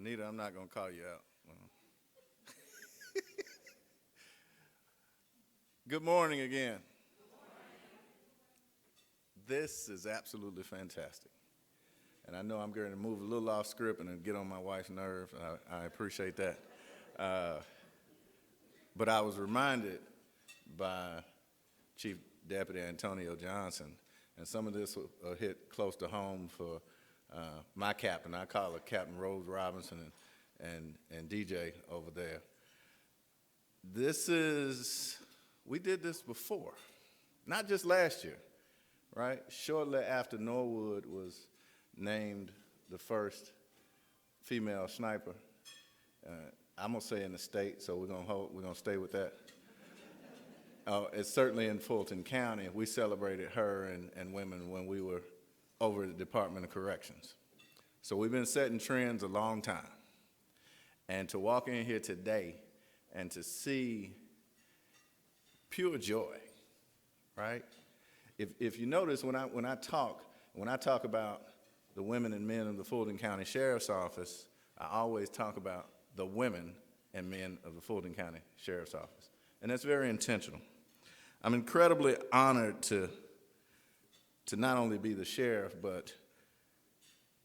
Anita, I'm not going to call you out. Good morning again. This is absolutely fantastic. And I know I'm going to move a little off script and get on my wife's nerve. I appreciate that. But I was reminded by Chief Deputy Antonio Johnson, and some of this will hit close to home for my captain. I call her Captain Rose Robinson and DJ over there. We did this before, not just last year, right? Shortly after Norwood was named the first female sniper, I'm gonna say in the state, so we're gonna stay with that. It's certainly in Fulton County. We celebrated her and women when we were over at the Department of Corrections. So we've been setting trends a long time. And to walk in here today and to see pure joy, right? If you notice, when I talk about the women and men of the Fulton County Sheriff's Office, I always talk about the women and men of the Fulton County Sheriff's Office. And that's very intentional. I'm incredibly honored to not only be the sheriff, but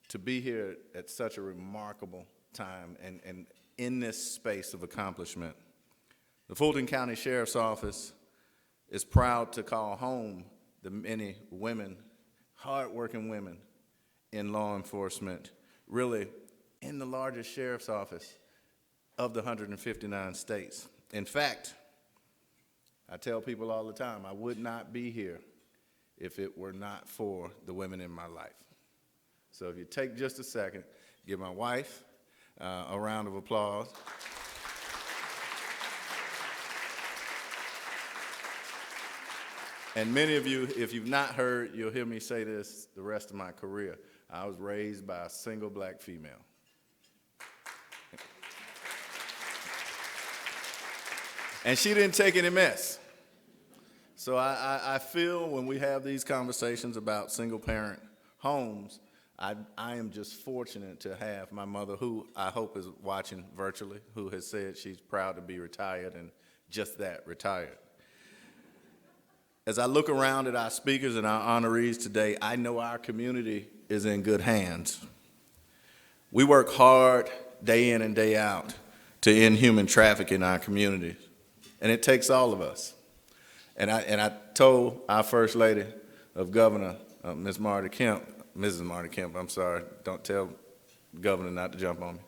to be here at such a remarkable time and in this space of accomplishment. The Fulton County Sheriff's Office is proud to call home the many women, hardworking women in law enforcement, really in the largest sheriff's office of the 159 states. In fact, I tell people all the time, I would not be here if it were not for the women in my life. So if you take just a second, give my wife a round of applause. And many of you, if you've not heard, you'll hear me say this the rest of my career. I was raised by a single black female. And she didn't take any mess. So I feel when we have these conversations about single-parent homes, I am just fortunate to have my mother, who I hope is watching virtually, who has said she's proud to be retired, and just that, retired. As I look around at our speakers and our honorees today, I know our community is in good hands. We work hard day in and day out to end human trafficking in our communities, and it takes all of us. And I told our First Lady of Governor, Mrs. Marty Kemp, I'm sorry, don't tell the governor not to jump on me,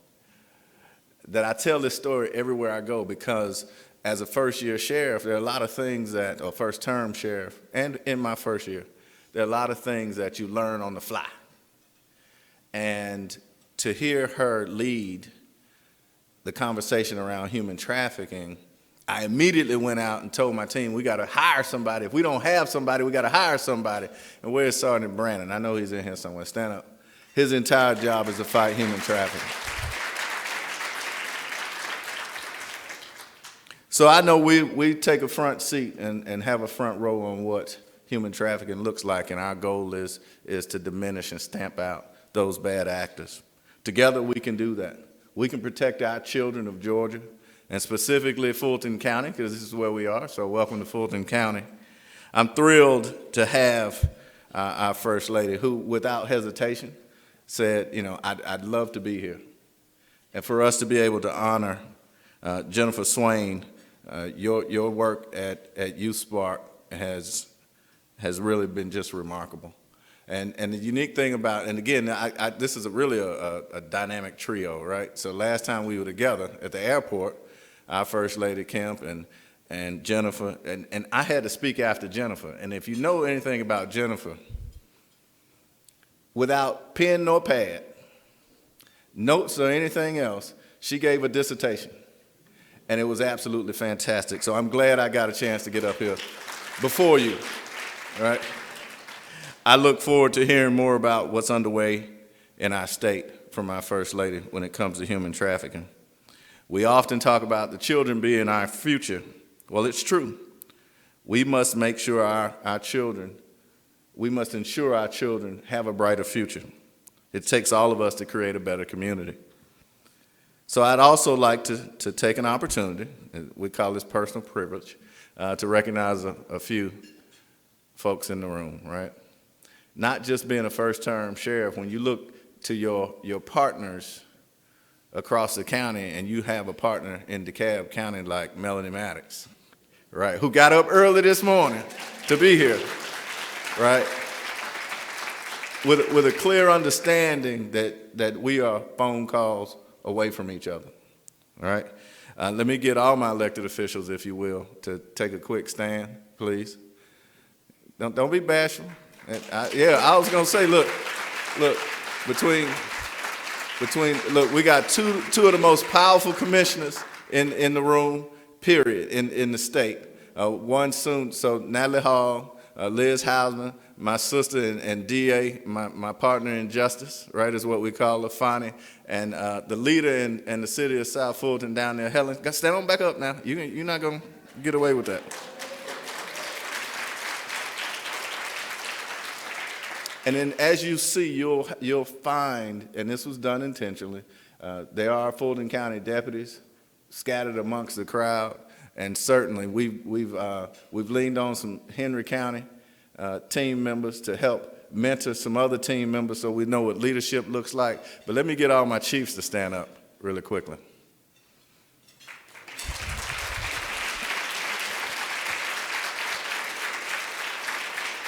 that I tell this story everywhere I go because as a first-year sheriff, there are a lot of things or first-term sheriff, and in my first year, there are a lot of things that you learn on the fly. And to hear her lead the conversation around human trafficking, I immediately went out and told my team, we got to hire somebody. If we don't have somebody, we got to hire somebody. And where's Sergeant Brandon? I know he's in here somewhere. Stand up. His entire job is to fight human trafficking. So I know we take a front seat and have a front row on what human trafficking looks like, and our goal is to diminish and stamp out those bad actors. Together we can do that. We can protect our children of Georgia, and specifically Fulton County, because this is where we are, so welcome to Fulton County. I'm thrilled to have our First Lady, who without hesitation said, I'd love to be here. And for us to be able to honor Jennifer Swain, your work at youthSpark has really been just remarkable. And the unique thing about, and again, this is really a dynamic trio, right? So last time we were together at the airport, our First Lady Kemp and Jennifer, and I had to speak after Jennifer. And if you know anything about Jennifer, without pen nor pad, notes or anything else, she gave a dissertation. And it was absolutely fantastic. So I'm glad I got a chance to get up here before you, right? I look forward to hearing more about what's underway in our state from our First Lady when it comes to human trafficking. We often talk about the children being our future. Well, it's true. We must make sure we must ensure our children have a brighter future. It takes all of us to create a better community. So I'd also like to take an opportunity, we call this personal privilege, to recognize a few folks in the room, right? Not just being a first-term sheriff, when you look to your partners across the county and you have a partner in DeKalb County like Melanie Maddox, right, who got up early this morning to be here, right? With a clear understanding that we are phone calls away from each other, all right? Let me get all my elected officials, if you will, to take a quick stand, please. Don't be bashful. I was gonna say, look, we got two of the most powerful commissioners in the room, period, in the state. One soon, so Natalie Hall, Liz Hausman, my sister and DA, my partner in justice, right, is what we call her, Fonnie, and the leader in the city of South Fulton down there, Helen. Stand on back up now. You're not gonna get away with that. And then as you see, you'll find, and this was done intentionally, there are Fulton County deputies scattered amongst the crowd, and certainly we've leaned on some Henry County team members to help mentor some other team members so we know what leadership looks like. But let me get all my chiefs to stand up really quickly.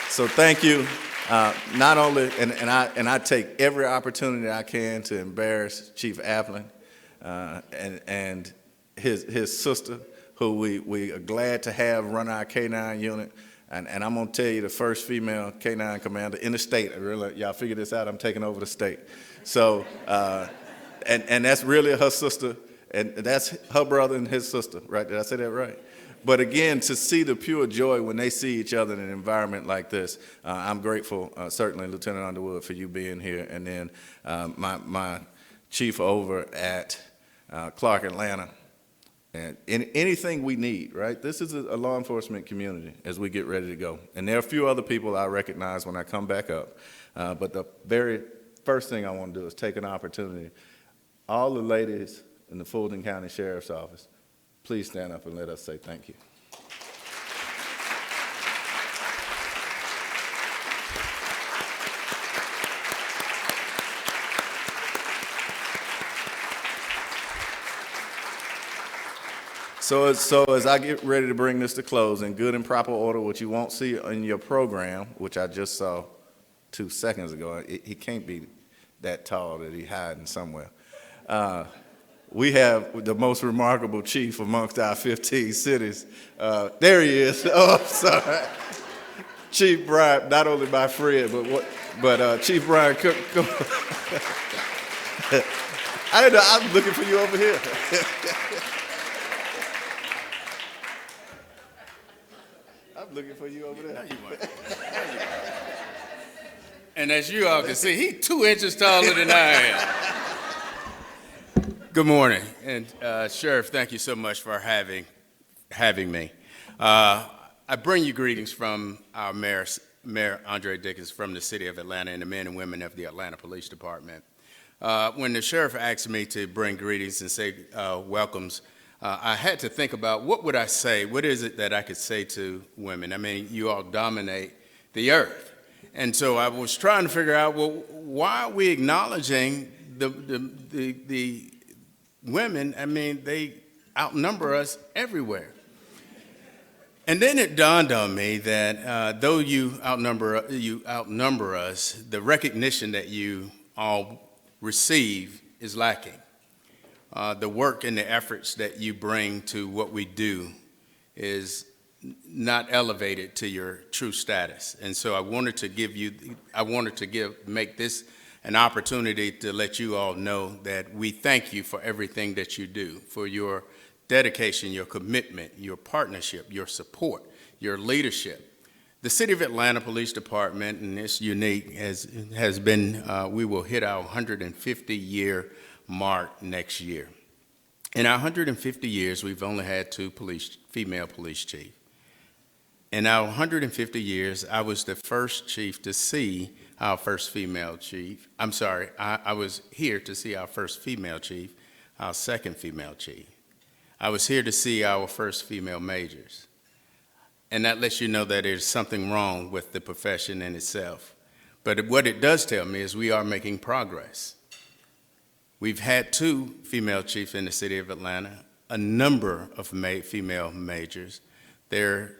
So thank you. Not only, and I take every opportunity I can to embarrass Chief Appling and his sister, who we are glad to have run our K-9 unit. And I'm gonna tell you, the first female K-9 commander in the state. Y'all figure this out, I'm taking over the state. So, and that's really her sister, and that's her brother and his sister, right? Did I say that right? But again, to see the pure joy when they see each other in an environment like this, I'm grateful, certainly, Lieutenant Underwood, for you being here. And then my chief over at Clark Atlanta. And anything we need, right? This is a law enforcement community as we get ready to go. And there are a few other people I recognize when I come back up. But the very first thing I want to do is take an opportunity. All the ladies in the Fulton County Sheriff's Office, please stand up and let us say thank you. So as I get ready to bring this to close in good and proper order, what you won't see in your program, which I just saw 2 seconds ago, he can't be that tall that he's hiding somewhere. We have the most remarkable chief amongst our 15 cities. There he is. Oh, I'm sorry. Chief Brian, not only my friend, but Chief Brian Cook. I'm looking for you over here. I'm looking for you over there. No, you weren't. And as you all can see, he's 2 inches taller than I am. Good morning, and Sheriff, thank you so much for having me. I bring you greetings from our Mayor Andre Dickens from the city of Atlanta and the men and women of the Atlanta Police Department. When the sheriff asked me to bring greetings and say welcomes, I had to think about what would I say, what is it that I could say to women? I mean, you all dominate the earth. And so I was trying to figure out, well, why are we acknowledging the women? I mean, they outnumber us everywhere. And then it dawned on me that though you outnumber us, the recognition that you all receive is lacking. The work and the efforts that you bring to what we do is not elevated to your true status. And so I wanted to make this an opportunity to let you all know that we thank you for everything that you do, for your dedication, your commitment, your partnership, your support, your leadership. The City of Atlanta Police Department, and it's unique, has been, we will hit our 150-year mark next year. In our 150 years, we've only had 2 female police chiefs. In our 150 years, I was the first chief to see our first female chief. I'm sorry, I was here to see our first female chief. our second female chief. I was here to see our first female majors. And that lets you know that there's something wrong with the profession in itself. But what it does tell me is we are making progress. We've had 2 female chiefs in the city of Atlanta, a number of female majors. There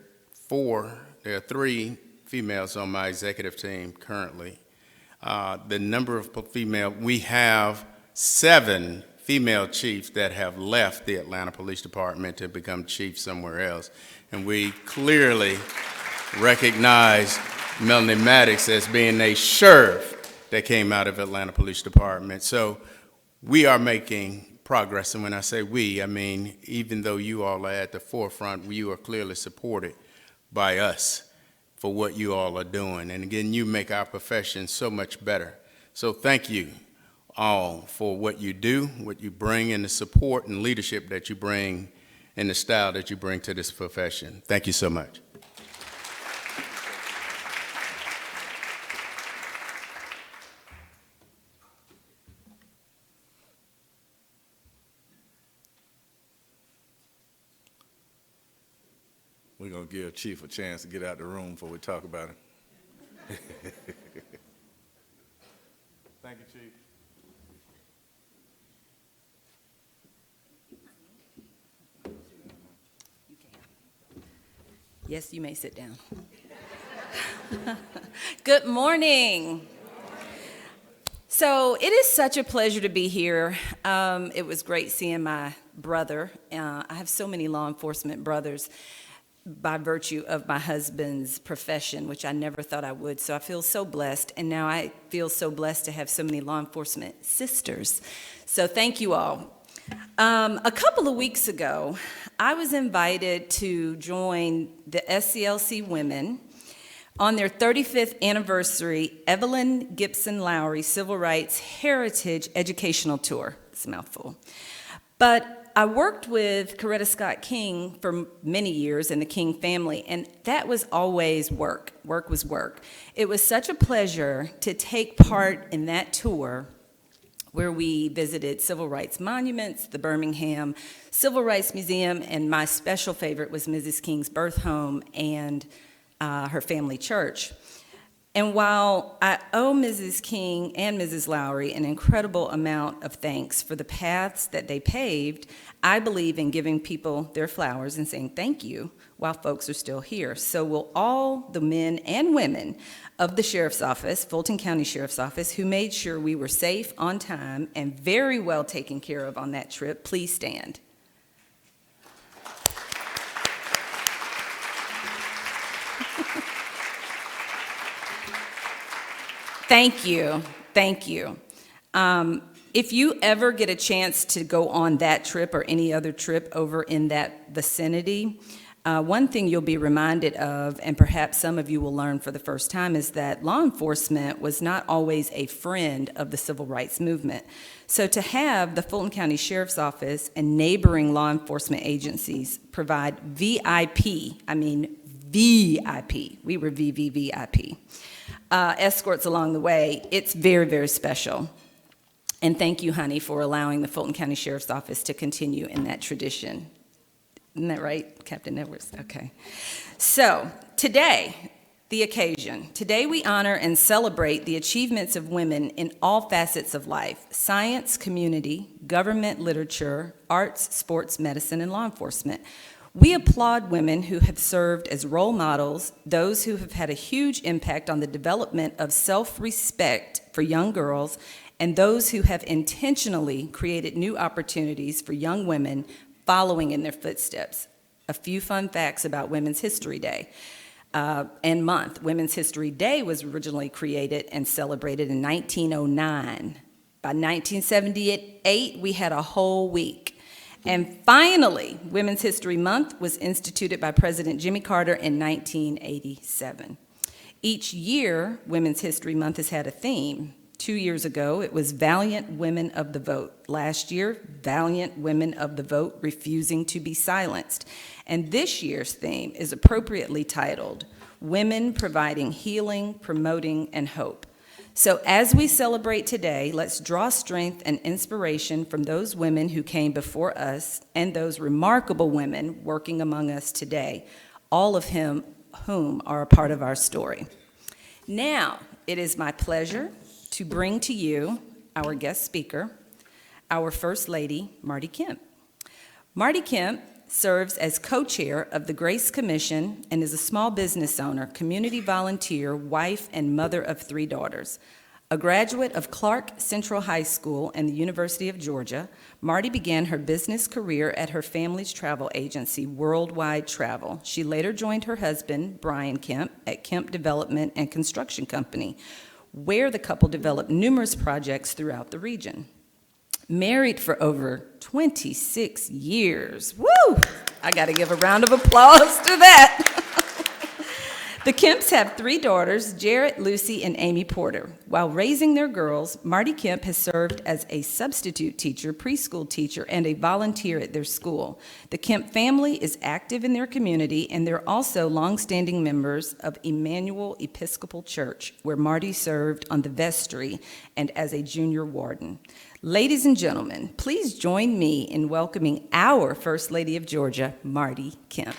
are 3 females on my executive team currently. The number of we have 7 female chiefs that have left the Atlanta Police Department to become chiefs somewhere else. And we clearly recognize Melanie Maddox as being a sheriff that came out of Atlanta Police Department. So we are making progress. And when I say we, I mean, even though you all are at the forefront, you are clearly supported by us for what you all are doing. And again, you make our profession so much better. So thank you all for what you do, what you bring, and the support and leadership that you bring, and the style that you bring to this profession. Thank you so much. We're going to give Chief a chance to get out of the room before we talk about him. Thank you, Chief. Yes, you may sit down. Good morning. So it is such a pleasure to be here. It was great seeing my brother. I have so many law enforcement brothers by virtue of my husband's profession, which I never thought I would. So I feel so blessed. And now I feel so blessed to have so many law enforcement sisters. So thank you all. A couple of weeks ago, I was invited to join the SCLC Women on their 35th anniversary Evelyn Gibson Lowry Civil Rights Heritage Educational Tour. It's a mouthful. But I worked with Coretta Scott King for many years in the King family, and that was always work. Work was work. It was such a pleasure to take part in that tour where we visited civil rights monuments, the Birmingham Civil Rights Museum, and my special favorite was Mrs. King's birth home and her family church. And while I owe Mrs. King and Mrs. Lowry an incredible amount of thanks for the paths that they paved, I believe in giving people their flowers and saying thank you while folks are still here. So will all the men and women of the Sheriff's Office, Fulton County Sheriff's Office, who made sure we were safe, on time, and very well taken care of on that trip, please stand. Thank you. Thank you. If you ever get a chance to go on that trip or any other trip over in that vicinity, one thing you'll be reminded of, and perhaps some of you will learn for the first time, is that law enforcement was not always a friend of the civil rights movement. So to have the Fulton County Sheriff's Office and neighboring law enforcement agencies provide VIP, we were VVVIP, escorts along the way, it's very, very special. And thank you, honey, for allowing the Fulton County Sheriff's Office to continue in that tradition. Isn't that right, Captain Edwards? Okay. So today, the occasion. Today we honor and celebrate the achievements of women in all facets of life: science, community, government, literature, arts, sports, medicine, and law enforcement. We applaud women who have served as role models, those who have had a huge impact on the development of self-respect for young girls, and those who have intentionally created new opportunities for young women following in their footsteps. A few fun facts about Women's History Day and month. Women's History Day was originally created and celebrated in 1909. By 1978, we had a whole week. And finally, Women's History Month was instituted by President Jimmy Carter in 1987. Each year, Women's History Month has had a theme. 2 years ago, it was Valiant Women of the Vote. Last year, Valiant Women of the Vote Refusing to be Silenced. And this year's theme is appropriately titled Women Providing Healing, Promoting, and Hope. So as we celebrate today, let's draw strength and inspiration from those women who came before us and those remarkable women working among us today, all of whom are a part of our story. Now, it is my pleasure to bring to you our guest speaker, our First Lady, Marty Kemp. Marty Kemp serves as co-chair of the Grace Commission and is a small business owner, community volunteer, wife, and mother of 3 daughters. A graduate of Clark Central High School and the University of Georgia, Marty began her business career at her family's travel agency, Worldwide Travel. She later joined her husband, Brian Kemp, at Kemp Development and Construction Company, where the couple developed numerous projects throughout the region. Married for over 26 years. Woo! I got to give a round of applause to that. The Kemps have 3 daughters, Jarrett, Lucy, and Amy Porter. While raising their girls, Marty Kemp has served as a substitute teacher, preschool teacher, and a volunteer at their school. The Kemp family is active in their community, and they're also longstanding members of Emmanuel Episcopal Church, where Marty served on the vestry and as a junior warden. Ladies and gentlemen, please join me in welcoming our First Lady of Georgia, Marty Kemp.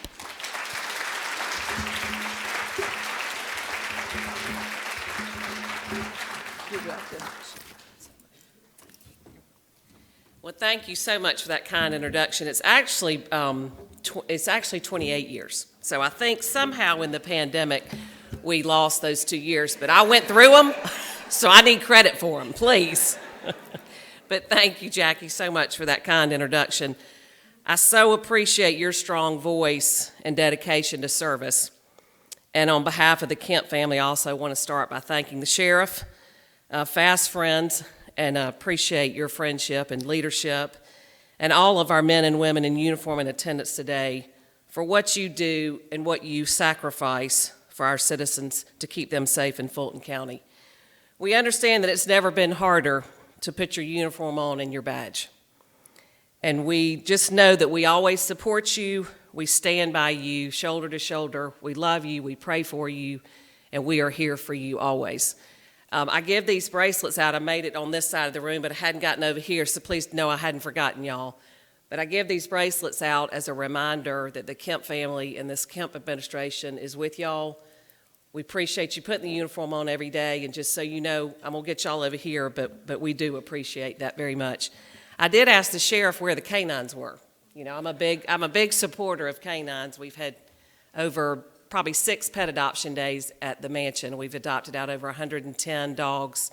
Well, thank you so much for that kind introduction. It's actually 28 years. So I think somehow in the pandemic we lost those 2 years, but I went through them, so I need credit for them, please. But thank you, Jackie, so much for that kind introduction. I so appreciate your strong voice and dedication to service. And on behalf of the Kemp family, I also want to start by thanking the sheriff, fast friends, and appreciate your friendship and leadership, and all of our men and women in uniform in attendance today for what you do and what you sacrifice for our citizens to keep them safe in Fulton County. We understand that it's never been harder to put your uniform on and your badge. And we just know that we always support you, we stand by you, shoulder to shoulder, we love you, we pray for you, and we are here for you always. I give these bracelets out. I made it on this side of the room, but I hadn't gotten over here, so please know I hadn't forgotten y'all. But I give these bracelets out as a reminder that the Kemp family and this Kemp administration is with y'all. We appreciate you putting the uniform on every day, and just so you know, I'm going to get y'all over here, but we do appreciate that very much. I did ask the sheriff where the canines were. You know, I'm a big supporter of canines. We've had over probably 6 pet adoption days at the mansion. We've adopted out over 110 dogs,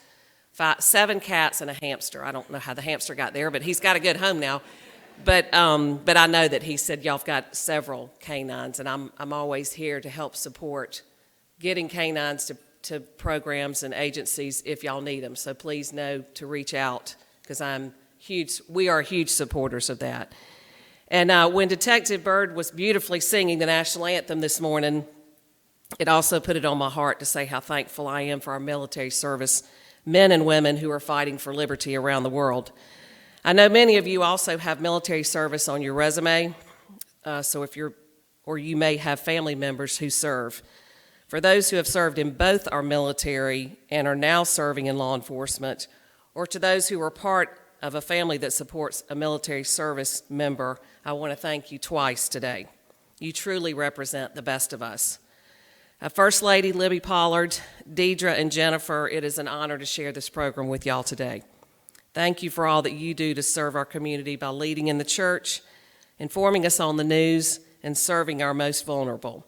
7 cats, and a hamster. I don't know how the hamster got there, but he's got a good home now. But I know that he said y'all have got several canines, and I'm always here to help support getting canines to programs and agencies if y'all need them. So please know to reach out, because we are huge supporters of that. And when Detective Byrd was beautifully singing the national anthem this morning, it also put it on my heart to say how thankful I am for our military service men and women who are fighting for liberty around the world. I know many of you also have military service on your resume, so you may have family members who serve. For those who have served in both our military and are now serving in law enforcement, or to those who are part of a family that supports a military service member, I want to thank you twice today. You truly represent the best of us. First Lady Libby Pollard, Deidre, and Jennifer, it is an honor to share this program with y'all today. Thank you for all that you do to serve our community by leading in the church, informing us on the news, and serving our most vulnerable.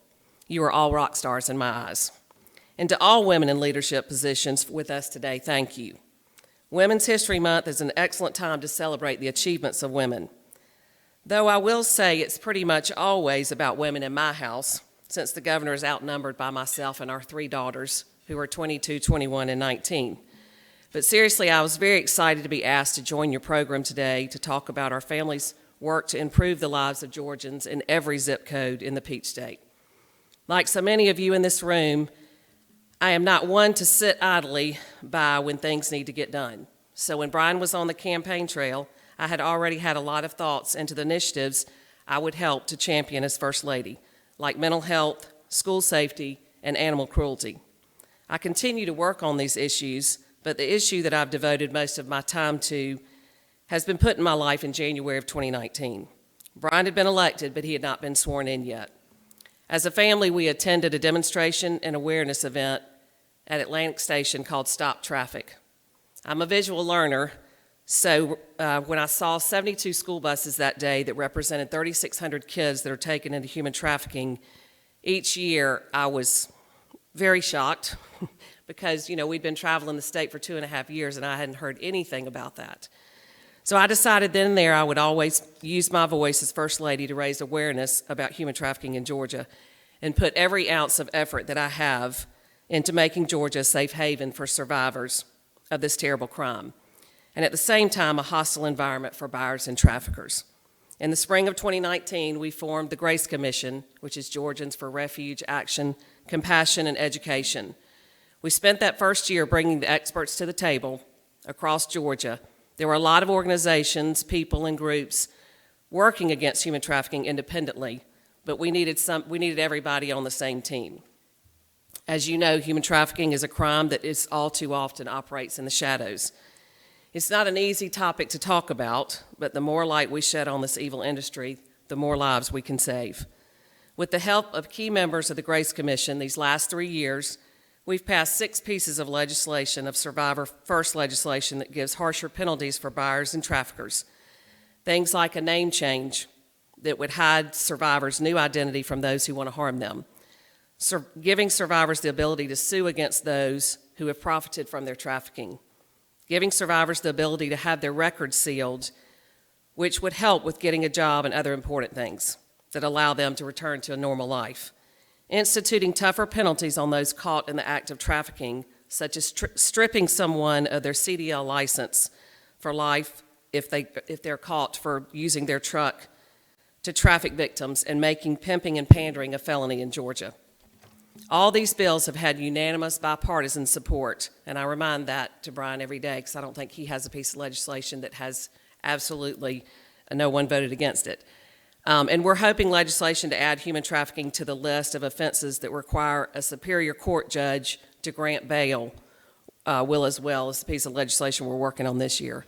You are all rock stars in my eyes. And to all women in leadership positions with us today, thank you. Women's History Month is an excellent time to celebrate the achievements of women. Though I will say it's pretty much always about women in my house, since the governor is outnumbered by myself and our 3 daughters, who are 22, 21, and 19. But seriously, I was very excited to be asked to join your program today to talk about our family's work to improve the lives of Georgians in every zip code in the Peach State. Like so many of you in this room, I am not one to sit idly by when things need to get done. So when Brian was on the campaign trail, I had already had a lot of thoughts into the initiatives I would help to champion as First Lady, like mental health, school safety, and animal cruelty. I continue to work on these issues, but the issue that I've devoted most of my time to has been put in my life in January of 2019. Brian had been elected, but he had not been sworn in yet. As a family, we attended a demonstration and awareness event at Atlantic Station called Stop Traffic. I'm a visual learner, so when I saw 72 school buses that day that represented 3,600 kids that are taken into human trafficking each year, I was very shocked because, we'd been traveling the state for 2.5 years and I hadn't heard anything about that. So I decided then and there I would always use my voice as First Lady to raise awareness about human trafficking in Georgia and put every ounce of effort that I have into making Georgia a safe haven for survivors of this terrible crime, and at the same time a hostile environment for buyers and traffickers. In the spring of 2019, we formed the Grace Commission, which is Georgians for Refuge, Action, Compassion, and Education. We spent that first year bringing the experts to the table across Georgia. There were a lot of organizations, people, and groups working against human trafficking independently, but we needed everybody on the same team. As you know, human trafficking is a crime that is all too often operates in the shadows. It's not an easy topic to talk about, but the more light we shed on this evil industry, the more lives we can save. With the help of key members of the Grace Commission these last 3 years, we've passed 6 pieces of legislation, of survivor first legislation, that gives harsher penalties for buyers and traffickers. Things like a name change that would hide survivors' new identity from those who want to harm them. Giving survivors the ability to sue against those who have profited from their trafficking. Giving survivors the ability to have their records sealed, which would help with getting a job and other important things that allow them to return to a normal life. Instituting tougher penalties on those caught in the act of trafficking, such as stripping someone of their CDL license for life if they're caught for using their truck to traffic victims, and making pimping and pandering a felony in Georgia. All these bills have had unanimous bipartisan support, and I remind that to Brian every day because I don't think he has a piece of legislation that has absolutely no one voted against it. And we're hoping legislation to add human trafficking to the list of offenses that require a superior court judge to grant bail will as well as the piece of legislation we're working on this year.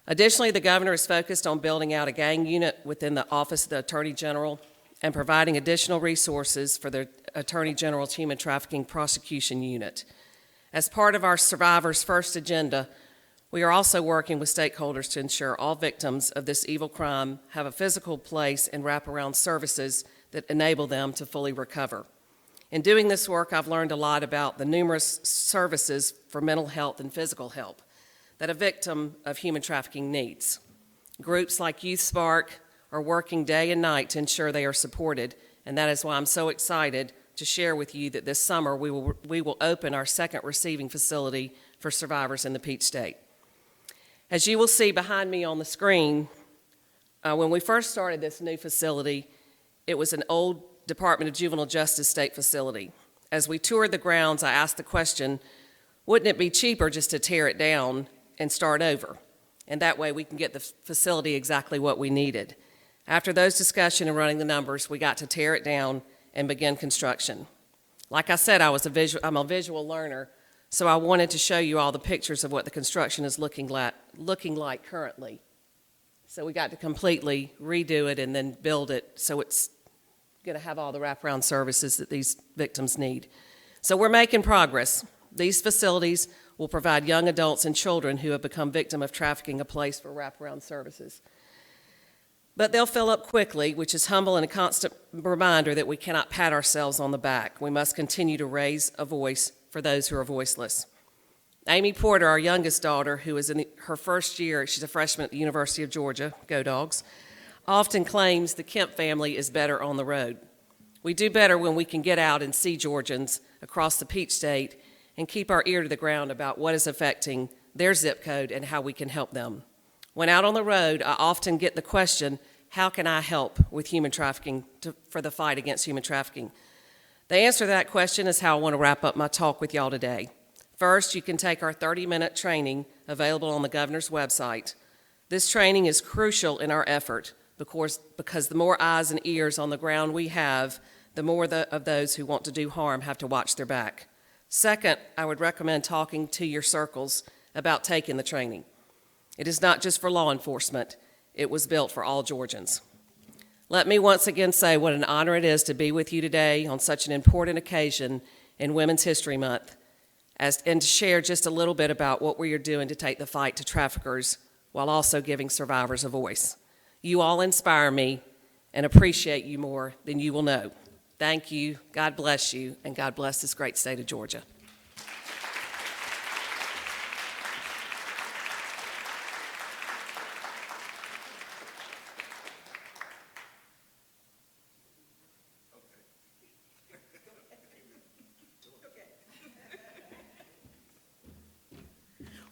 Additionally, the governor is focused on building out a gang unit within the Office of the Attorney General and providing additional resources for the Attorney General's Human Trafficking Prosecution Unit. As part of our Survivors First agenda, we are also working with stakeholders to ensure all victims of this evil crime have a physical place and wraparound services that enable them to fully recover. In doing this work, I've learned a lot about the numerous services for mental health and physical help that a victim of human trafficking needs. Groups like youthSpark are working day and night to ensure they are supported, and that is why I'm so excited to share with you that this summer we will open our second receiving facility for survivors in the Peach State. As you will see behind me on the screen, when we first started this new facility, it was an old Department of Juvenile Justice state facility. As we toured the grounds, I asked the question, wouldn't it be cheaper just to tear it down and start over? And that way we can get the facility exactly what we needed. After those discussions and running the numbers, we got to tear it down and begin construction. Like I said, I'm a visual learner, so I wanted to show you all the pictures of what the construction is looking like currently. So we got to completely redo it and then build it so it's going to have all the wraparound services that these victims need. So we're making progress. These facilities will provide young adults and children who have become victim of trafficking a place for wraparound services. But they'll fill up quickly, which is humble and a constant reminder that we cannot pat ourselves on the back. We must continue to raise a voice for those who are voiceless. Amy Porter, our youngest daughter, who is in her first year, she's a freshman at the University of Georgia, go Dogs, often claims the Kemp family is better on the road. We do better when we can get out and see Georgians across the Peach State and keep our ear to the ground about what is affecting their zip code and how we can help them. When out on the road, I often get the question, how can I help with human trafficking for the fight against human trafficking? The answer to that question is how I want to wrap up my talk with y'all today. First, you can take our 30-minute training available on the governor's website. This training is crucial in our effort because the more eyes and ears on the ground we have, the more of those who want to do harm have to watch their back. Second, I would recommend talking to your circles about taking the training. It is not just for law enforcement. It was built for all Georgians. Let me once again say what an honor it is to be with you today on such an important occasion in Women's History Month, and to share just a little bit about what we are doing to take the fight to traffickers while also giving survivors a voice. You all inspire me and appreciate you more than you will know. Thank you, God bless you, and God bless this great state of Georgia.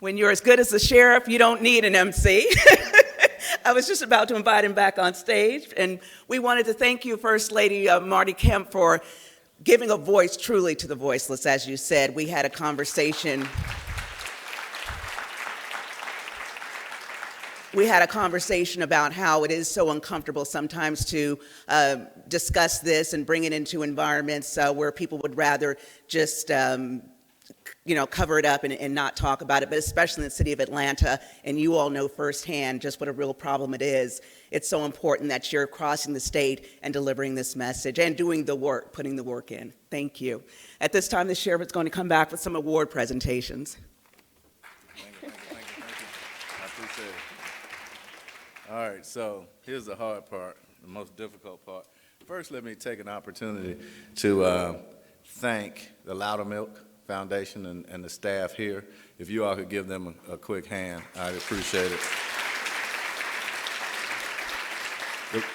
When you're as good as the sheriff, you don't need an MC. I was just about to invite him back on stage, and we wanted to thank you, First Lady Marty Kemp, for giving a voice truly to the voiceless, as you said. We had a conversation. We had a conversation about how it is so uncomfortable sometimes to discuss this and bring it into environments where people would rather just cover it up and not talk about it, but especially in the city of Atlanta, and you all know firsthand just what a real problem it is. It's so important that you're crossing the state and delivering this message and doing the work, putting the work in. Thank you. At this time, the sheriff is going to come back with some award presentations. Thank you. I appreciate it. All right, so here's the hard part, the most difficult part. First, let me take an opportunity to thank the Loudermilk Foundation and the staff here. If you all could give them a quick hand, I'd appreciate it.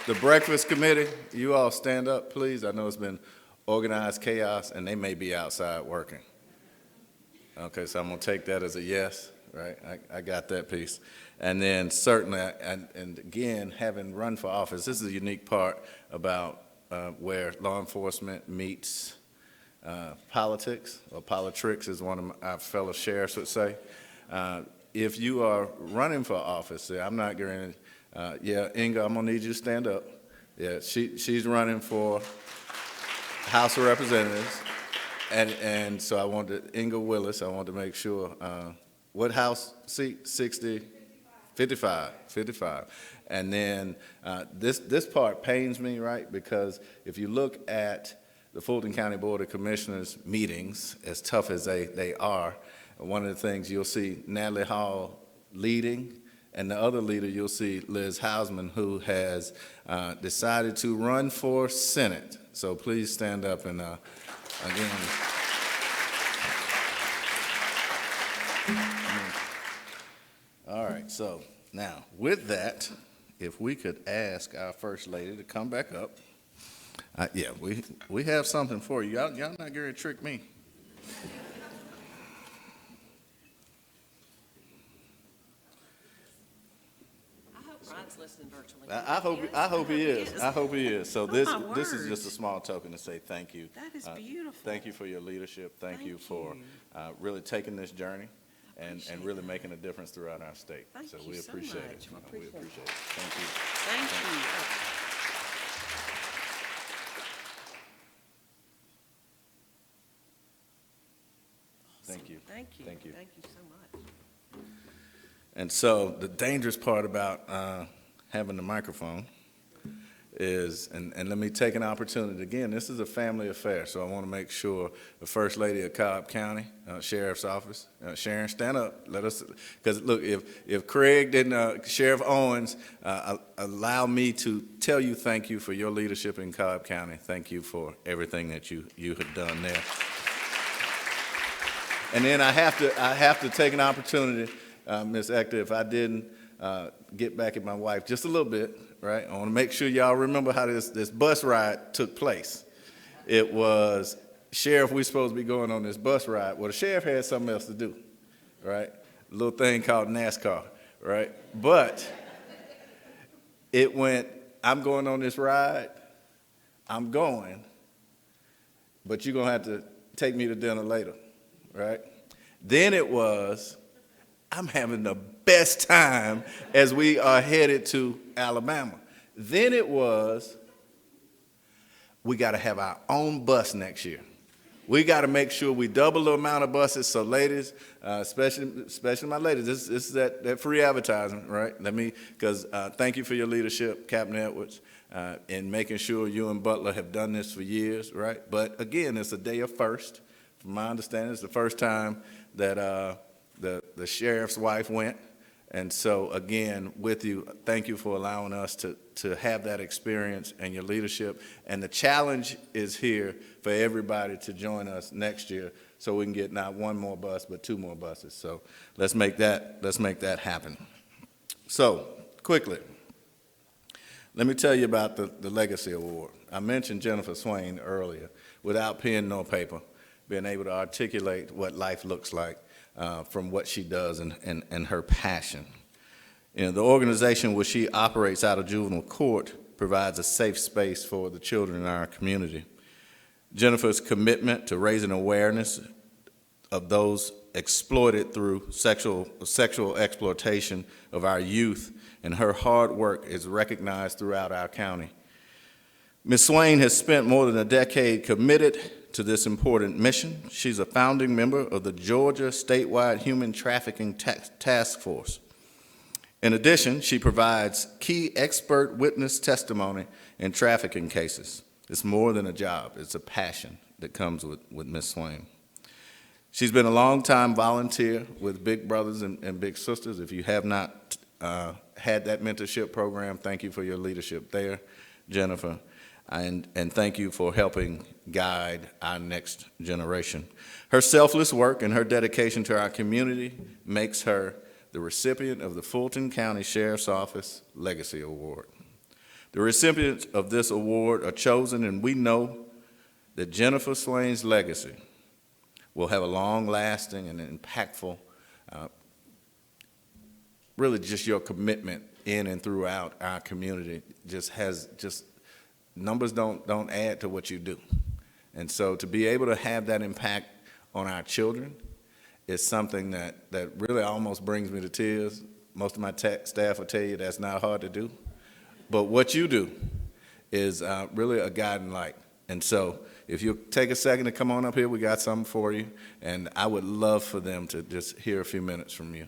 The Breakfast Committee, you all stand up, please. I know it's been organized chaos, and they may be outside working. Okay, so I'm going to take that as a yes, right? I got that piece. And then certainly, and again, having run for office, this is a unique part about where law enforcement meets politics, or politricks, as one of our fellow sheriffs would say. If you are running for office, I'm not going to, Inga, I'm going to need you to stand up. Yeah, she's running for House of Representatives, and so I wanted, Inga Willis, I wanted to make sure, what House seat? 60? 55. And then this part pains me, right, because if you look at the Fulton County Board of Commissioners meetings, as tough as they are, one of the things you'll see Natalie Hall leading, and the other leader you'll see Liz Hausman, who has decided to run for Senate. So please stand up and again. All right, so now with that, if we could ask our First Lady to come back up. Yeah, we have something for you. Y'all not going to trick me. I hope Ryan's listening virtually. I hope he is. I hope he is. So this is just a small token to say thank you. That is beautiful. Thank you for your leadership. Thank you for really taking this journey and really making a difference throughout our state. Thank so you we so appreciate much. it. We appreciate it. Thank you. Thank you. Thank you. Thank you. Thank you. Thank you so much. And so the dangerous part about having the microphone is, and let me take an opportunity, again, this is a family affair, so I want to make sure the First Lady of Cobb County Sheriff's Office, Sharon, stand up, let us, because look, if Craig didn't, Sheriff Owens, allow me to tell you thank you for your leadership in Cobb County. Thank you for everything that you have done there. And then I have to take an opportunity, Ms. Ector, if I didn't get back at my wife just a little bit, right? I want to make sure y'all remember how this bus ride took place. It was, Sheriff, we're supposed to be going on this bus ride. Well, the sheriff had something else to do, right? A little thing called NASCAR, right? But it went, I'm going on this ride, I'm going, but you're going to have to take me to dinner later. Right? Then it was, I'm having the best time as we are headed to Alabama. Then it was, we got to have our own bus next year. We got to make sure we double the amount of buses. So ladies, especially my ladies, this is that free advertising, right? Because thank you for your leadership, Captain Edwards, in making sure you and Butler have done this for years, right? But again, it's a day of first. From my understanding, it's the first time that the sheriff's wife went. And so again, with you, thank you for allowing us to have that experience and your leadership. And the challenge is here for everybody to join us next year so we can get not one more bus, but 2 more buses. So let's make that happen. So quickly, let me tell you about the Legacy Award. I mentioned Jennifer Swain earlier. Without pen nor paper, being able to articulate what life looks like from what she does and her passion. You know, the organization where she operates out of juvenile court provides a safe space for the children in our community. Jennifer's commitment to raising awareness of those exploited through sexual exploitation of our youth and her hard work is recognized throughout our county. Ms. Swain has spent more than a decade committed to this important mission. She's a founding member of the Georgia Statewide Human Trafficking Task Force. In addition, she provides key expert witness testimony in trafficking cases. It's more than a job, it's a passion that comes with Ms. Swain. She's been a long-time volunteer with Big Brothers and Big Sisters. If you have not had that mentorship program, thank you for your leadership there, Jennifer. And thank you for helping guide our next generation. Her selfless work and her dedication to our community makes her the recipient of the Fulton County Sheriff's Office Legacy Award. The recipients of this award are chosen, and we know that Jennifer Swain's legacy will have a long-lasting and impactful, really just your commitment in and throughout our community numbers don't add to what you do. And so to be able to have that impact on our children is something that really almost brings me to tears. Most of my staff will tell you that's not hard to do. But what you do is really a guiding light. And so if you'll take a second to come on up here, we got something for you. And I would love for them to just hear a few minutes from you.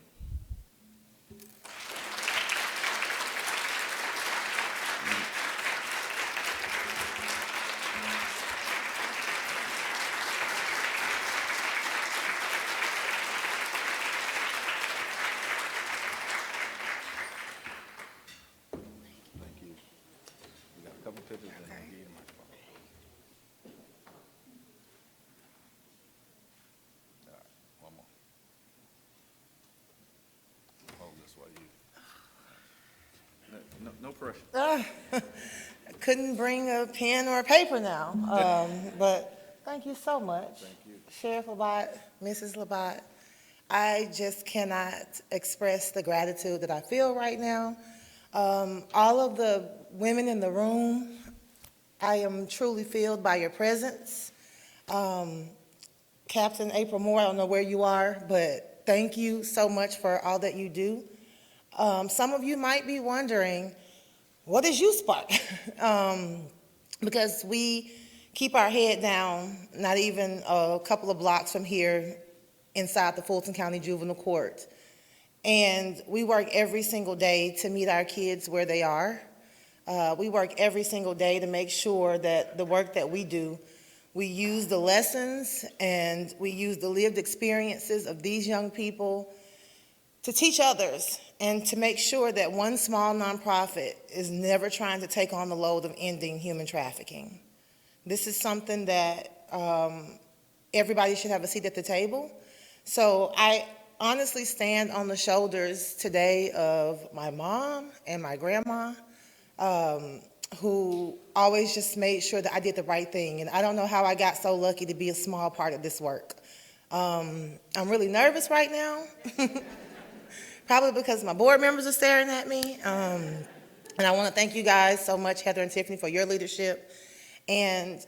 No pressure. Couldn't bring a pen or a paper now, but thank you so much. Thank you. Sheriff Labatt, Mrs. Labatt, I just cannot express the gratitude that I feel right now. All of the women in the room, I am truly filled by your presence. Captain April Moore, I don't know where you are, but thank you so much for all that you do. Some of you might be wondering, what is youthSpark? Because we keep our head down, not even a couple of blocks from here inside the Fulton County Juvenile Court. And we work every single day to meet our kids where they are. We work every single day to make sure that the work that we do, we use the lessons and we use the lived experiences of these young people to teach others and to make sure that one small nonprofit is never trying to take on the load of ending human trafficking. This is something that everybody should have a seat at the table. So I honestly stand on the shoulders today of my mom and my grandma, who always just made sure that I did the right thing. And I don't know how I got so lucky to be a small part of this work. I'm really nervous right now. Probably because my board members are staring at me. And I want to thank you guys so much, Heather and Tiffany, for your leadership. And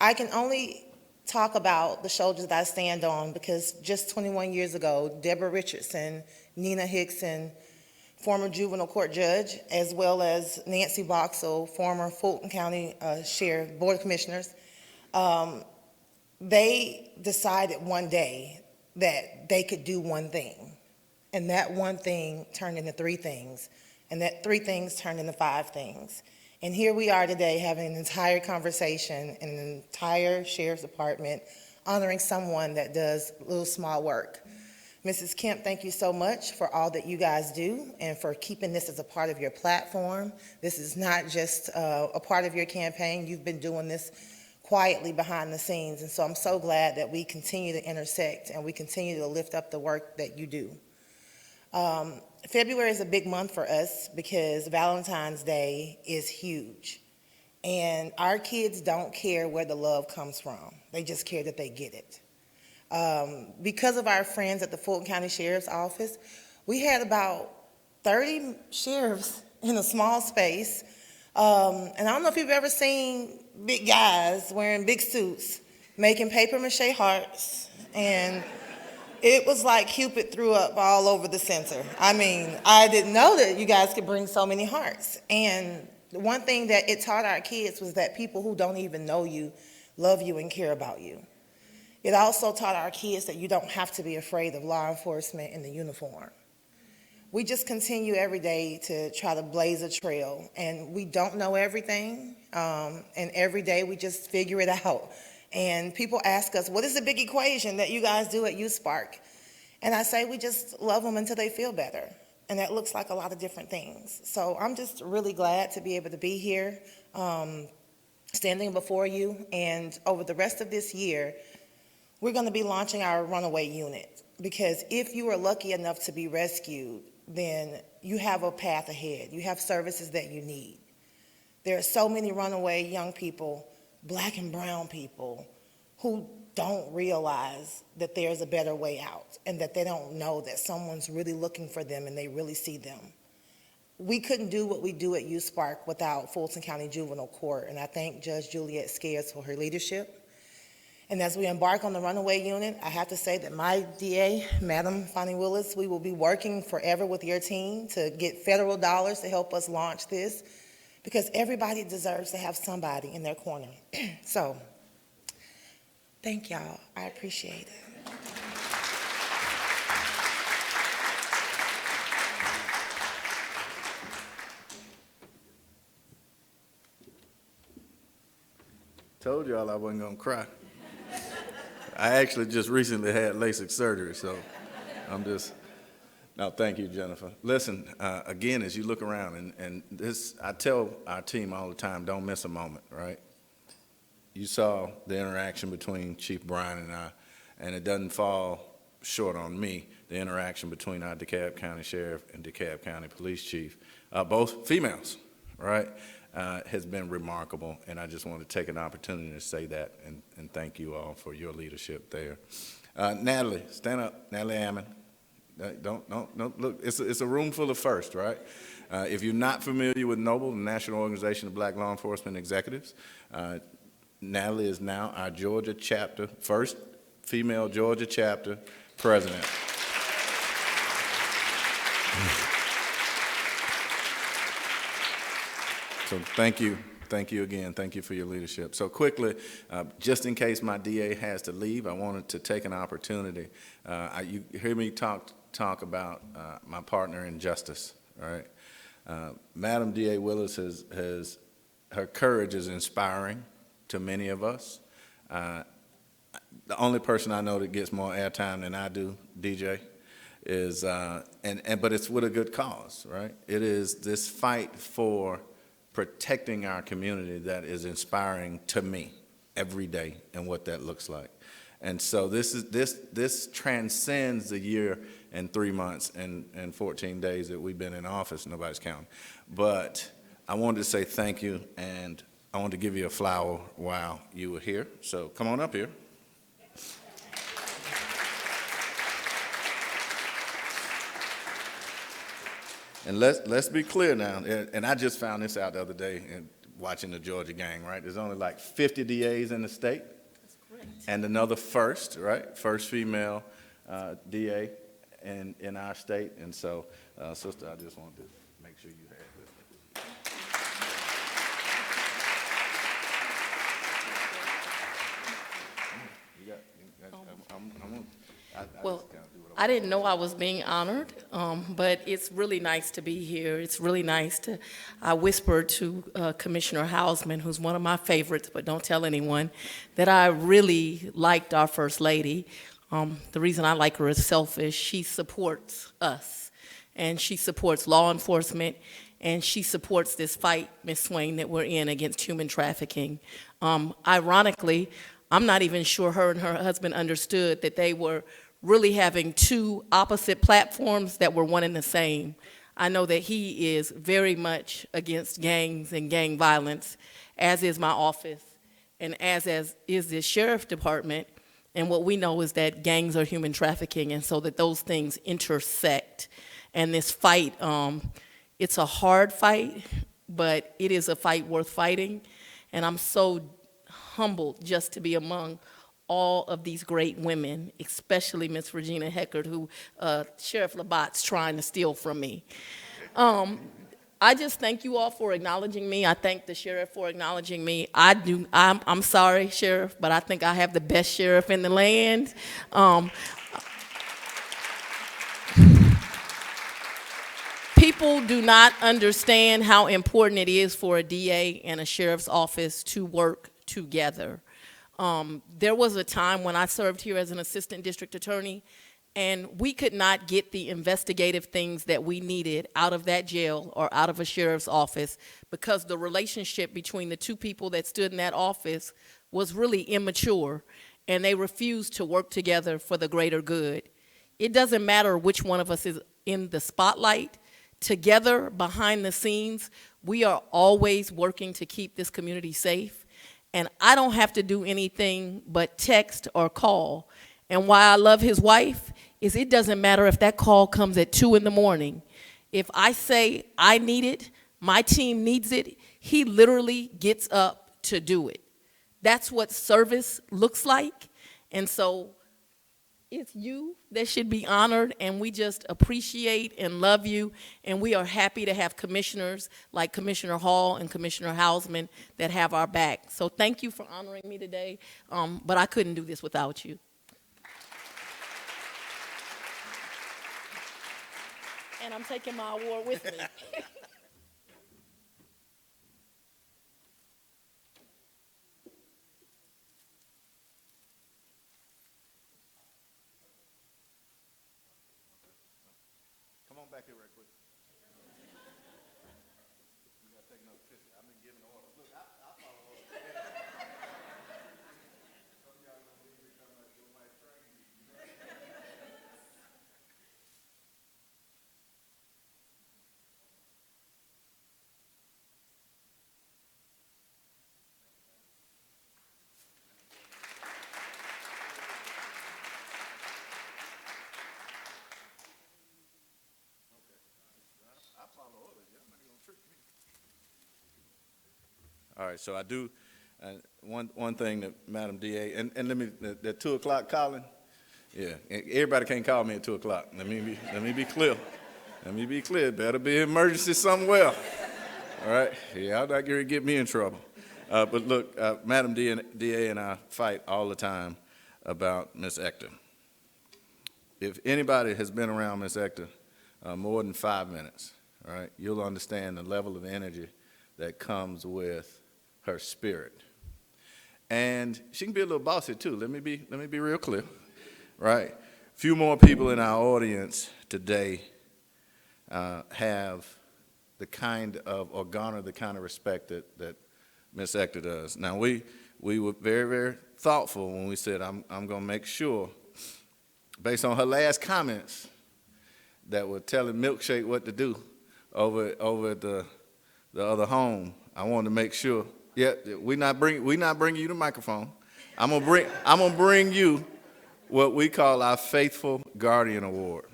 I can only talk about the shoulders that I stand on because just 21 years ago, Deborah Richardson, Nina Hickson, former juvenile court judge, as well as Nancy Boxell, former Fulton County Sheriff, Board of Commissioners, they decided one day that they could do one thing. And that one thing turned into three things. And that three things turned into five things. And here we are today having an entire conversation in an entire sheriff's department honoring someone that does little small work. Mrs. Kemp, thank you so much for all that you guys do and for keeping this as a part of your platform. This is not just a part of your campaign. You've been doing this quietly behind the scenes. And so I'm so glad that we continue to intersect and we continue to lift up the work that you do. February is a big month for us because Valentine's Day is huge. And our kids don't care where the love comes from. They just care that they get it. Because of our friends at the Fulton County Sheriff's Office, we had about 30 sheriffs in a small space. And I don't know if you've ever seen big guys wearing big suits, making paper mache hearts, and it was like Cupid threw up all over the center. I mean, I didn't know that you guys could bring so many hearts. And the one thing that it taught our kids was that people who don't even know you love you and care about you. It also taught our kids that you don't have to be afraid of law enforcement in the uniform. We just continue every day to try to blaze a trail, and we don't know everything, and every day we just figure it out. And people ask us, what is the big equation that you guys do at youthSpark? And I say we just love them until they feel better. And that looks like a lot of different things. So I'm just really glad to be able to be here, standing before you. And over the rest of this year, we're going to be launching our runaway unit. Because if you are lucky enough to be rescued, then you have a path ahead. You have services that you need. There are so many runaway young people, black and brown people, who don't realize that there's a better way out and that they don't know that someone's really looking for them and they really see them. We couldn't do what we do at youthSpark without Fulton County Juvenile Court, and I thank Judge Juliet Scares for her leadership. And as we embark on the runaway unit, I have to say that my DA, Madam Fonnie Willis, we will be working forever with your team to get federal dollars to help us launch this, because everybody deserves to have somebody in their corner. So, thank y'all. I appreciate it. Told y'all I wasn't gonna cry. I actually just recently had LASIK surgery, so no, thank you, Jennifer. Listen, again, as you look around, and this, I tell our team all the time, don't miss a moment, right? You saw the interaction between Chief Bryan and I, and it doesn't fall short on me, the interaction between our DeKalb County Sheriff and DeKalb County Police Chief, both females, right? Has been remarkable, and I just want to take an opportunity to say that and thank you all for your leadership there. Natalie, stand up. Natalie Ammon. Don't, look, it's a room full of firsts, right? If you're not familiar with NOBLE, the National Organization of Black Law Enforcement Executives, Natalie is now our Georgia chapter, first female Georgia chapter president. So thank you again. Thank you for your leadership. So quickly, just in case my DA has to leave, I wanted to take an opportunity. You hear me talk about my partner in justice, right? Madam DA Willis her courage is inspiring to many of us. The only person I know that gets more airtime than I do, DJ, is, but it's with a good cause, right? It is this fight for protecting our community that is inspiring to me every day and what that looks like. And so this transcends the year and 3 months and 14 days that we've been in office, nobody's counting. But I wanted to say thank you, and I wanted to give you a flower while you were here. So come on up here. And let's be clear now, and I just found this out the other day in watching the Georgia gang, right? There's only like 50 DAs in the state. That's correct. And another first, right? First female DA in our state. And so, sister, I just wanted to make sure you had this. Well, I didn't know I was being honored, but it's really nice to be here. It's really nice to, I whispered to Commissioner Hausman, who's one of my favorites, but don't tell anyone, that I really liked our First Lady. The reason I like her is selfish. She supports us, and she supports law enforcement, and she supports this fight, Ms. Swain, that we're in against human trafficking. Ironically, I'm not even sure her and her husband understood that they were really having two opposite platforms that were one and the same. I know that he is very much against gangs and gang violence, as is my office, and as is the sheriff department. And what we know is that gangs are human trafficking, and so that those things intersect. And this fight, it's a hard fight, but it is a fight worth fighting. And I'm so humbled just to be among all of these great women, especially Miss Regina Heckard, who Sheriff Labatt's trying to steal from me. I just thank you all for acknowledging me. I thank the sheriff for acknowledging me. I'm sorry, Sheriff, but I think I have the best sheriff in the land. People do not understand how important it is for a DA and a sheriff's office to work together. There was a time when I served here as an assistant district attorney, and we could not get the investigative things that we needed out of that jail or out of a sheriff's office because the relationship between the two people that stood in that office was really immature, and they refused to work together for the greater good. It doesn't matter which one of us is in the spotlight. Together, behind the scenes, we are always working to keep this community safe. And I don't have to do anything but text or call. And why I love his wife is it doesn't matter if that call comes at 2 in the morning. If I say I need it, my team needs it, he literally gets up to do it. That's what service looks like. And so it's you that should be honored, and we just appreciate and love you, and we are happy to have commissioners like Commissioner Hall and Commissioner Hausman that have our back. So thank you for honoring me today, but I couldn't do this without you. And I'm taking my award with me. Come on back here right quick. You gotta take another picture. I've been giving orders. Look, I follow orders. Some of y'all gonna leave me coming like your wife trained you. I follow orders. Y'all not gonna trick me. All right, so I do, one thing that Madam DA, and let me, the 2 o'clock calling, yeah, everybody can't call me at 2 o'clock. Let me be clear. Let me be clear. Better be an emergency somewhere. All right, yeah, I'm not going to get me in trouble. But look, Madam DA and I fight all the time about Ms. Ector. If anybody has been around Ms. Ector more than 5 minutes, all right, you'll understand the level of energy that comes with her spirit. And she can be a little bossy too. Let me be real clear, right? Few more people in our audience today have the kind of, or garner the kind of respect that Ms. Ector does. Now we were very, very thoughtful when we said, I'm gonna make sure, based on her last comments, that were telling Milkshake what to do over at the other home. I wanted to make sure. Yeah, we not bringing you the microphone. I'm gonna bring you what we call our Faithful Guardian Award.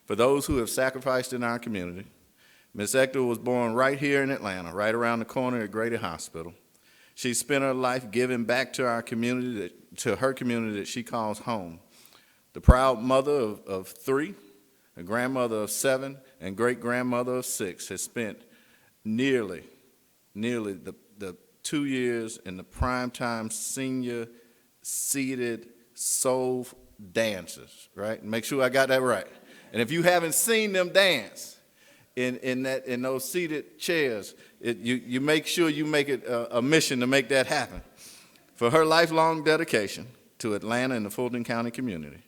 For those who have sacrificed in our community, Ms. Ector was born right here in Atlanta, right around the corner at Grady Hospital. She spent her life giving back to our community, to her community that she calls home. The proud mother of 3, a grandmother of 7, and great-grandmother of 6 has spent nearly the 2 years in the primetime senior seated soul dancers, right? Make sure I got that right. And if you haven't seen them dance in those seated chairs, you make sure you make it a mission to make that happen. For her lifelong dedication to Atlanta and the Fulton County community,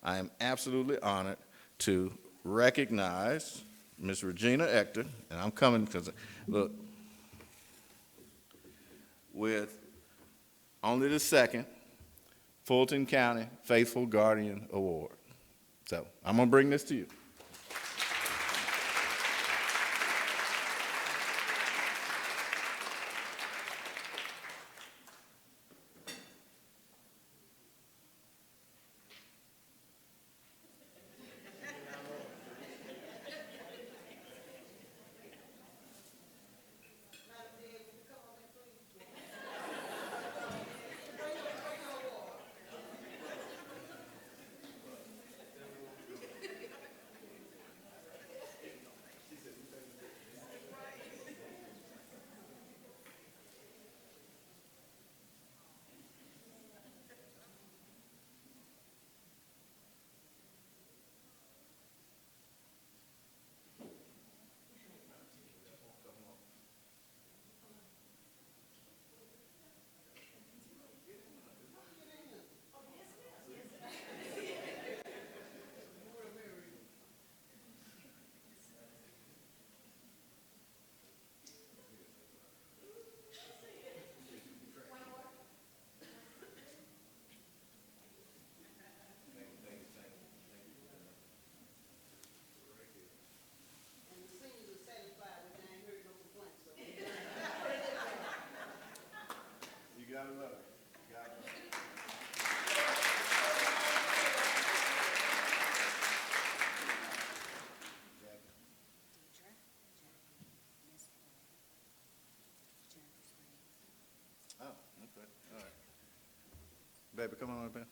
I am absolutely honored to recognize Ms. Regina Ector, and I'm coming because, look, with only the second Fulton County Faithful Guardian Award. So I'm going to bring this to you. Baby, come on up here.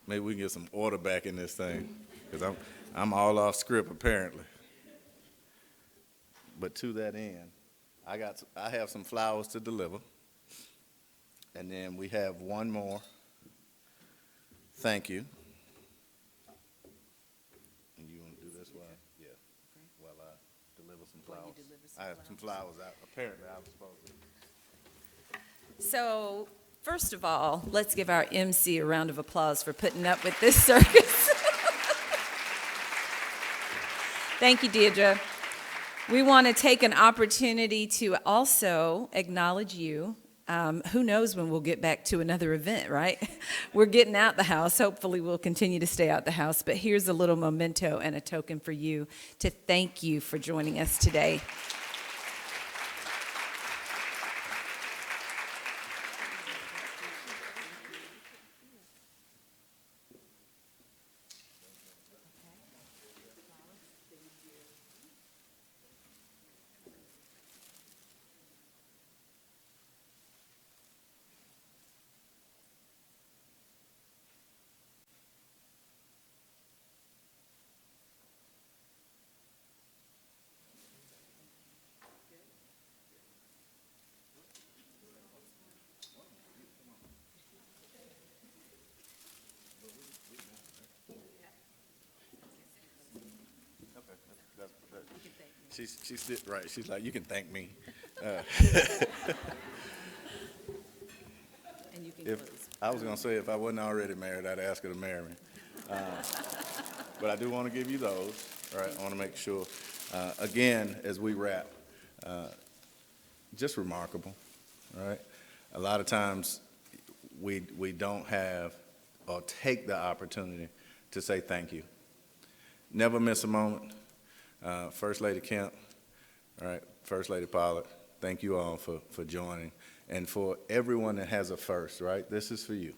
Maybe we can get some order back in this thing, because I'm all off script apparently. But to that end, I have some flowers to deliver, and then we have one more thank you. And you want to do this while? Yeah. While I deliver some flowers. I have some flowers out. Apparently, I was supposed to. So, first of all, let's give our MC a round of applause for putting up with this circus. Thank you, Deidre. We want to take an opportunity to also acknowledge you. Who knows when we'll get back to another event, right? We're getting out the house. Hopefully we'll continue to stay out the house. But here's a little memento and a token for you to thank you for joining us today. She's right. She's like, you can thank me. I was gonna say if I wasn't already married, I'd ask her to marry me. But I do want to give you those. Right. I want to make sure. Again, as we wrap, just remarkable. Right. A lot of times we don't have or take the opportunity to say thank you. Never miss a moment. First Lady Kemp, all right, First Lady Pollard, thank you all for joining. And for everyone that has a first, right, this is for you.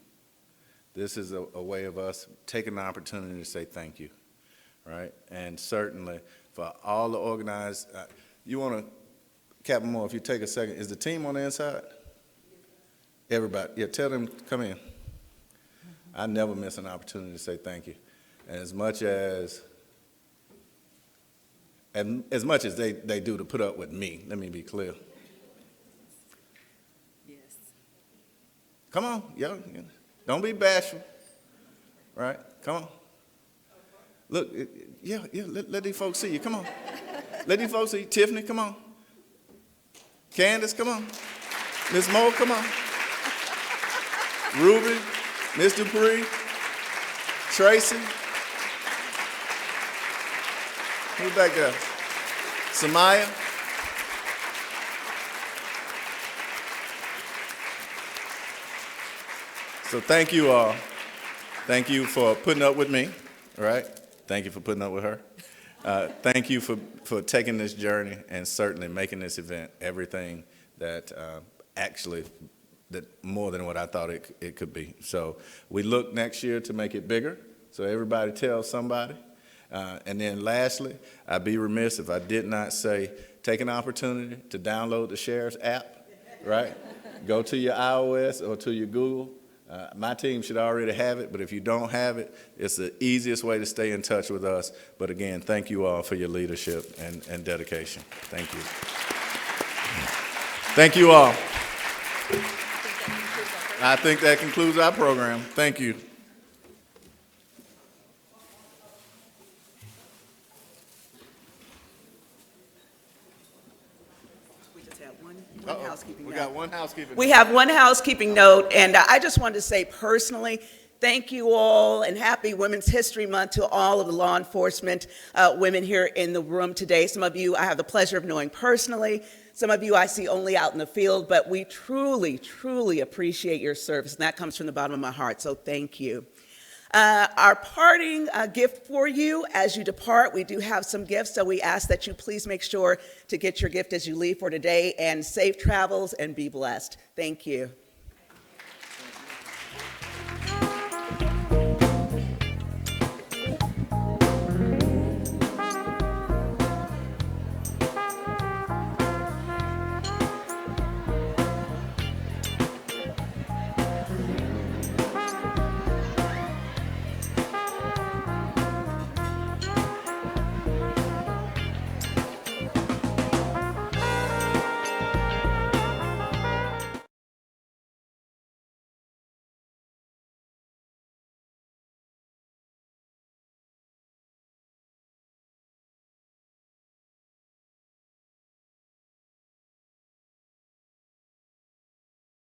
This is a way of us taking the opportunity to say thank you, right? And certainly for all the organized, you want to, Captain Moore, if you take a second, is the team on the inside? Everybody, yeah, tell them to come in. I never miss an opportunity to say thank you. And as much as they do to put up with me, let me be clear. Yes. Come on, yo. Don't be bashful. Right? Come on. Look, let these folks see you. Come on. Let these folks see you. Tiffany, come on. Candace, come on. Miss Mo, come on. Ruby, Miss Dupree, Tracy. Who's back there? Samaya. So thank you all. Thank you for putting up with me, right? Thank you for putting up with her. Thank you for taking this journey and certainly making this event everything that that more than what I thought it could be. So we look next year to make it bigger, so everybody tells somebody. And then lastly, I'd be remiss if I did not say, take an opportunity to download the Sheriff's app, right? Go to your iOS or to your Google. My team should already have it, but if you don't have it, it's the easiest way to stay in touch with us. But again, thank you all for your leadership and dedication. Thank you. Thank you all. I think that concludes our program. Thank you. We just have one housekeeping note. We got one housekeeping note. We have one housekeeping note, and I just wanted to say personally, thank you all, and happy Women's History Month to all of the law enforcement women here in the room today. Some of you I have the pleasure of knowing personally. Some of you I see only out in the field, but we truly, truly appreciate your service, and that comes from the bottom of my heart, so thank you. Our parting gift for you as you depart, we do have some gifts, so we ask that you please make sure to get your gift as you leave for today, and safe travels and be blessed. Thank you.